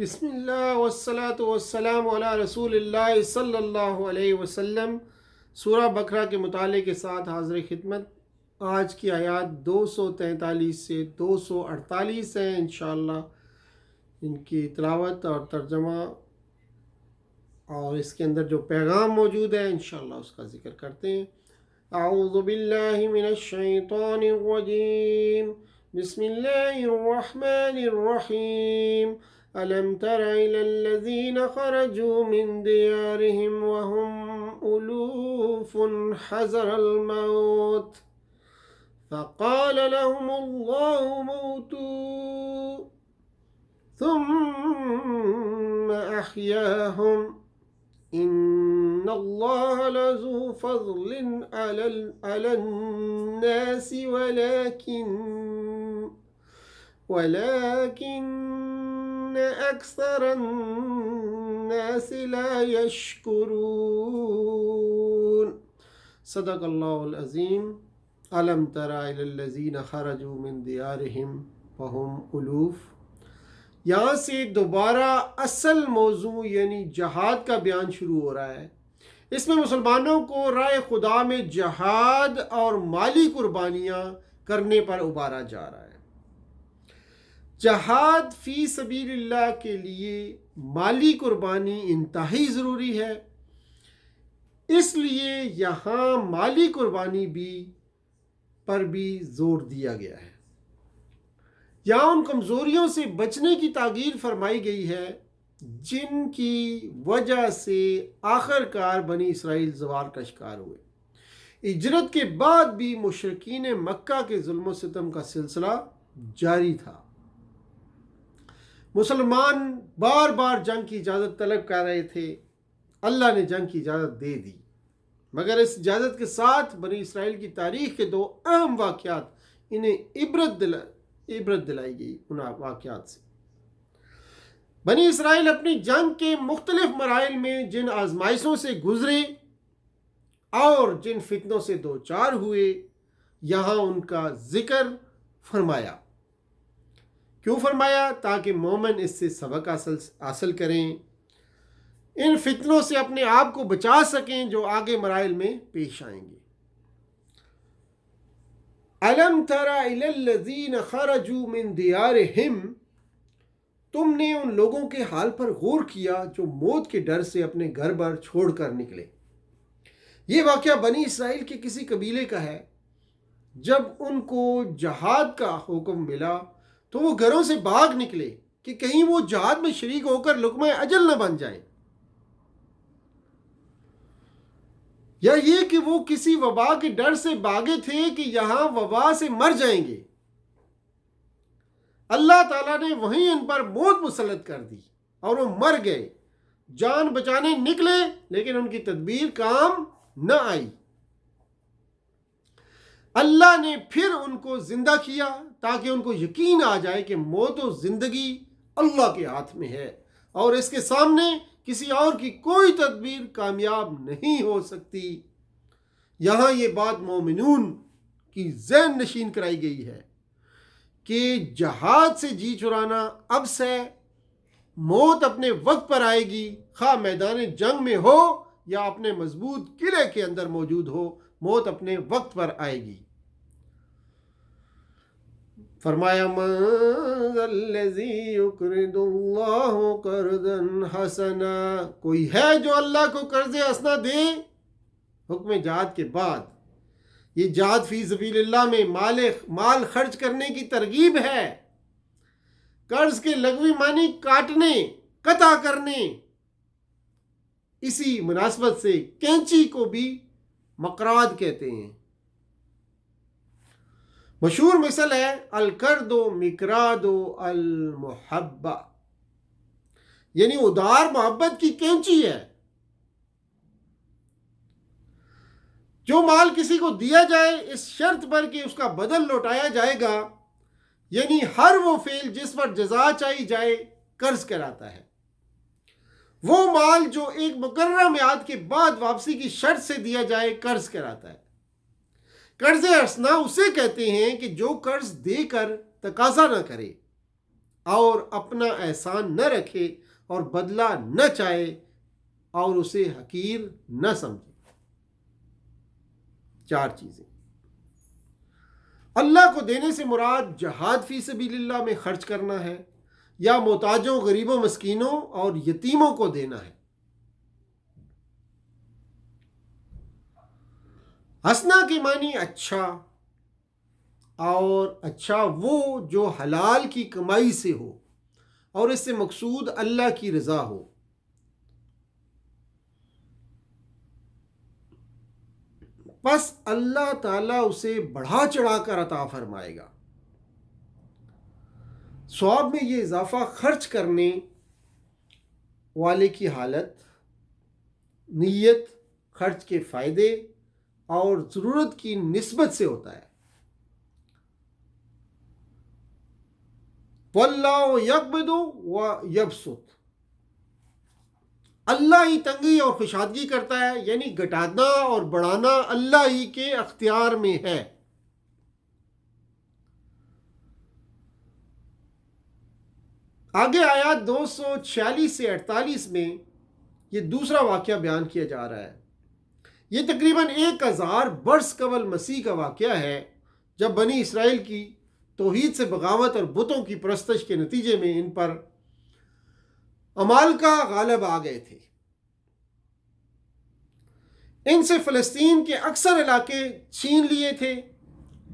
بسم اللہ والصلاة والسلام علی رسول اللہ صلی اللہ علیہ وسلم۔ سورہ بقرہ کے مطالعے کے ساتھ حاضر خدمت۔ آج کی آیات 243 سے 248 ہیں، انشاءاللہ ان کی تلاوت اور ترجمہ اور اس کے اندر جو پیغام موجود ہے انشاءاللہ اس کا ذکر کرتے ہیں۔ اعوذ باللہ من الشیطان الرجیم، بسم اللہ الرحمن الرحیم۔ ألم تر إلى الذين خرجوا من ديارهم وهم ألوف حذر الموت فقال لهم الله موتوا ثم أحياهم إن الله لذو فضل على الناس ولكن أكثر الناس لا يشكرون۔ صدق اللہ العظیم۔ ألم تر إلى الذين خرجوا من ديارهم وهم ألوف، یہاں سے دوبارہ اصل موضوع یعنی جہاد کا بیان شروع ہو رہا ہے۔ اس میں مسلمانوں کو راہ خدا میں جہاد اور مالی قربانیاں کرنے پر ابھارا جا رہا ہے۔ جہاد فی سبیل اللہ کے لیے مالی قربانی انتہائی ضروری ہے، اس لیے یہاں مالی قربانی پر بھی زور دیا گیا ہے۔ یہاں ان کمزوریوں سے بچنے کی تاکید فرمائی گئی ہے جن کی وجہ سے آخر کار بنی اسرائیل زوال کا شکار ہوئے۔ ہجرت کے بعد بھی مشرکین مکہ کے ظلم و ستم کا سلسلہ جاری تھا۔ مسلمان بار بار جنگ کی اجازت طلب کر رہے تھے، اللہ نے جنگ کی اجازت دے دی، مگر اس اجازت کے ساتھ بنی اسرائیل کی تاریخ کے دو اہم واقعات انہیں عبرت دلائی گئی۔ ان واقعات سے بنی اسرائیل اپنی جنگ کے مختلف مراحل میں جن آزمائشوں سے گزرے اور جن فتنوں سے دوچار ہوئے، یہاں ان کا ذکر فرمایا۔ کیوں فرمایا؟ تاکہ مومن اس سے سبق حاصل کریں، ان فتنوں سے اپنے آپ کو بچا سکیں جو آگے مراحل میں پیش آئیں گے۔ أَلَمْ تَرَ إِلَى الَّذِينَ خَرَجُوا مِن دِيَارِهِمْ، تم نے ان لوگوں کے حال پر غور کیا جو موت کے ڈر سے اپنے گھر بار چھوڑ کر نکلے۔ یہ واقعہ بنی اسرائیل کے کسی قبیلے کا ہے۔ جب ان کو جہاد کا حکم ملا تو وہ گھروں سے بھاگ نکلے کہ کہیں وہ جہاد میں شریک ہو کر لقمہ اجل نہ بن جائیں، یا یہ کہ وہ کسی وبا کے ڈر سے بھاگے تھے کہ یہاں وبا سے مر جائیں گے۔ اللہ تعالیٰ نے وہیں ان پر موت مسلط کر دی اور وہ مر گئے، جان بچانے نکلے لیکن ان کی تدبیر کام نہ آئی۔ اللہ نے پھر ان کو زندہ کیا تاکہ ان کو یقین آ جائے کہ موت و زندگی اللہ کے ہاتھ میں ہے اور اس کے سامنے کسی اور کی کوئی تدبیر کامیاب نہیں ہو سکتی۔ یہاں یہ بات مومنون کی ذہن نشین کرائی گئی ہے کہ جہاد سے جی چرانا اب سے، موت اپنے وقت پر آئے گی، خواہ میدان جنگ میں ہو یا اپنے مضبوط قلعے کے اندر موجود ہو، موت اپنے وقت پر آئے گی۔ فرمایا من ذا الذی یقرض اللہ قرضا حسنا، کوئی ہے جو اللہ کو قرض حسنا دے؟ حکم جہاد کے بعد یہ جہاد فی سبیل اللہ میں مال خرچ کرنے کی ترغیب ہے۔ قرض کے لغوی معنی کاٹنے، قطع کرنے۔ اسی مناسبت سے کینچی کو بھی مقراض کہتے ہیں۔ مشہور مثل ہے القرض مقراض المحبہ، یعنی ادار محبت کی کینچی ہے۔ جو مال کسی کو دیا جائے اس شرط پر کہ اس کا بدل لوٹایا جائے گا، یعنی ہر وہ فعل جس پر جزا چاہی جائے قرض کراتا ہے۔ وہ مال جو ایک مقررہ میعاد کے بعد واپسی کی شرط سے دیا جائے قرض کراتا ہے۔ قرض حسنہ اسے کہتے ہیں کہ جو قرض دے کر تقاضا نہ کرے، اور اپنا احسان نہ رکھے اور بدلہ نہ چاہے اور اسے حقیر نہ سمجھے۔ 4 چیزیں۔ اللہ کو دینے سے مراد جہاد فی سبیل اللہ میں خرچ کرنا ہے یا محتاجوں، غریبوں، مسکینوں اور یتیموں کو دینا ہے۔ حسنہ کے معنی اچھا، اور اچھا وہ جو حلال کی کمائی سے ہو اور اس سے مقصود اللہ کی رضا ہو۔ پس اللہ تعالیٰ اسے بڑھا چڑھا کر عطا فرمائے گا۔ ثواب میں یہ اضافہ خرچ کرنے والے کی حالت، نیت، خرچ کے فائدے اور ضرورت کی نسبت سے ہوتا ہے۔ وَاللَّهُ يَقْبِضُ وَيَبْسُطُ، اللہ ہی تنگی اور کشادگی کرتا ہے، یعنی گھٹانا اور بڑھانا اللہ ہی کے اختیار میں ہے۔ آگے آیات 246 سے 48 میں یہ دوسرا واقعہ بیان کیا جا رہا ہے۔ یہ تقریباً 1000 برس قبل مسیح کا واقعہ ہے، جب بنی اسرائیل کی توحید سے بغاوت اور بتوں کی پرستش کے نتیجے میں ان پر عمالقہ غالب آ گئے تھے۔ ان سے فلسطین کے اکثر علاقے چھین لیے تھے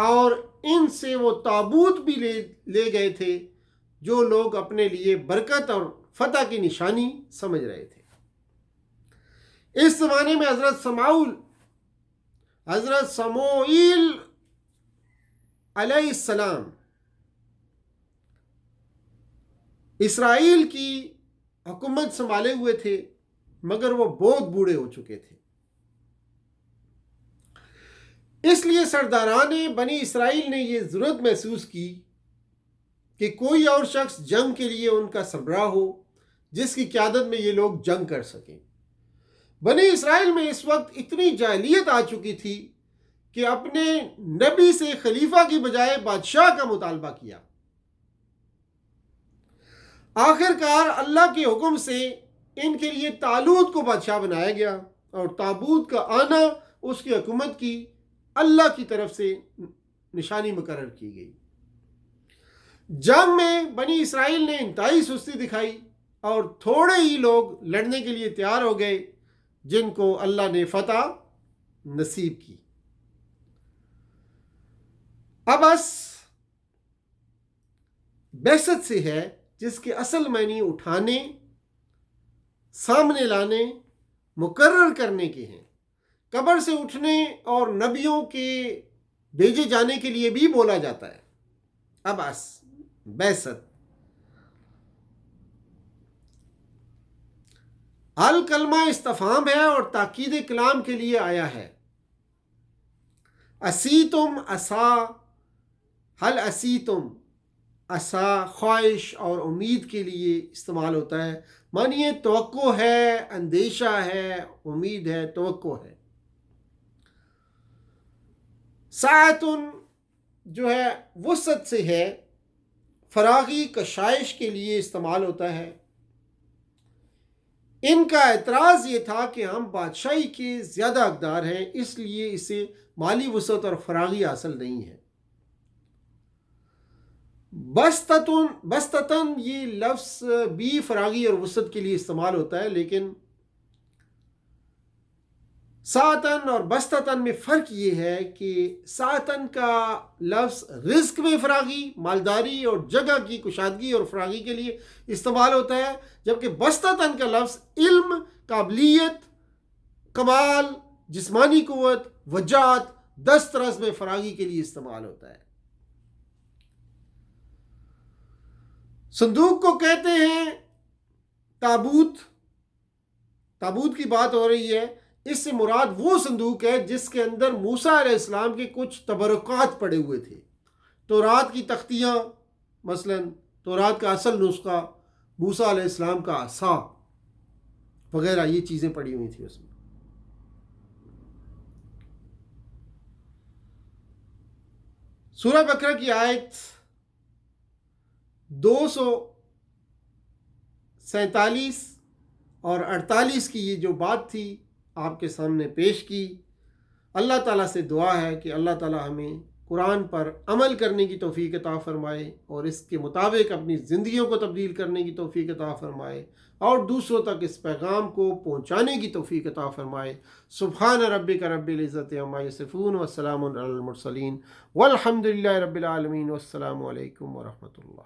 اور ان سے وہ تابوت بھی لے گئے تھے جو لوگ اپنے لیے برکت اور فتح کی نشانی سمجھ رہے تھے۔ اس زمانے میں حضرت سموئیل علیہ السلام اسرائیل کی حکومت سنبھالے ہوئے تھے، مگر وہ بہت بوڑھے ہو چکے تھے۔ اس لیے سرداران بنی اسرائیل نے یہ ضرورت محسوس کی کہ کوئی اور شخص جنگ کے لیے ان کا سربراہ ہو جس کی قیادت میں یہ لوگ جنگ کر سکیں۔ بنی اسرائیل میں اس وقت اتنی جاہلیت آ چکی تھی کہ اپنے نبی سے خلیفہ کی بجائے بادشاہ کا مطالبہ کیا۔ آخر کار اللہ کے حکم سے ان کے لیے طالوت کو بادشاہ بنایا گیا اور تابوت کا آنا اس کی حکومت کی اللہ کی طرف سے نشانی مقرر کی گئی۔ جنگ میں بنی اسرائیل نے انتہائی سستی دکھائی اور تھوڑے ہی لوگ لڑنے کے لیے تیار ہو گئے جن کو اللہ نے فتح نصیب کی۔ ابس بعثت سے ہے جس کے اصل معنی اٹھانے، سامنے لانے، مقرر کرنے کے ہیں۔ قبر سے اٹھنے اور نبیوں کے بھیجے جانے کے لیے بھی بولا جاتا ہے۔ ابس بعثت الکلمہ استفہام ہے اور تاکید کلام کے لیے آیا ہے۔ اسیتم عسا، حل اسیتم، عسا خواہش اور امید کے لیے استعمال ہوتا ہے۔ معنی یہ توقع ہے، اندیشہ ہے، امید ہے، توقع ہے۔ ساعتن جو ہے وسعت سے ہے، فراغی کشائش کے لیے استعمال ہوتا ہے۔ ان کا اعتراض یہ تھا کہ ہم بادشاہی کے زیادہ حقدار ہیں، اس لیے اسے مالی وسعت اور فراغی حاصل نہیں ہے۔ بستتاً یہ لفظ بھی فراغی اور وسعت کے لیے استعمال ہوتا ہے، لیکن ساعتاً اور بستتاً میں فرق یہ ہے کہ ساعتاً کا لفظ رزق میں فراغی، مالداری اور جگہ کی کشادگی اور فراغی کے لیے استعمال ہوتا ہے، جبکہ بستتاً کا لفظ علم، قابلیت، کمال، جسمانی قوت، وجاہت، دسترس میں فراغی کے لیے استعمال ہوتا ہے۔ صندوق کو کہتے ہیں تابوت۔ تابوت کی بات ہو رہی ہے، اس سے مراد وہ صندوق ہے جس کے اندر موسیٰ علیہ السلام کے کچھ تبرکات پڑے ہوئے تھے۔ تورات کی تختیاں، مثلا تورات کا اصل نسخہ، موسیٰ علیہ السلام کا عصا وغیرہ، یہ چیزیں پڑی ہوئی تھیں اس میں۔ سورہ بقرہ کی آیت 247 اور 48 کی یہ جو بات تھی آپ کے سامنے پیش کی۔ اللہ تعالیٰ سے دعا ہے کہ اللہ تعالیٰ ہمیں قرآن پر عمل کرنے کی توفیق عطا فرمائے اور اس کے مطابق اپنی زندگیوں کو تبدیل کرنے کی توفیق عطا فرمائے اور دوسروں تک اس پیغام کو پہنچانے کی توفیق عطا فرمائے۔ سبحان ربک رب العزت عما یصفون وسلام علی المرسلین والحمد للہ رب العالمین، والسلام علیکم ورحمۃ اللہ۔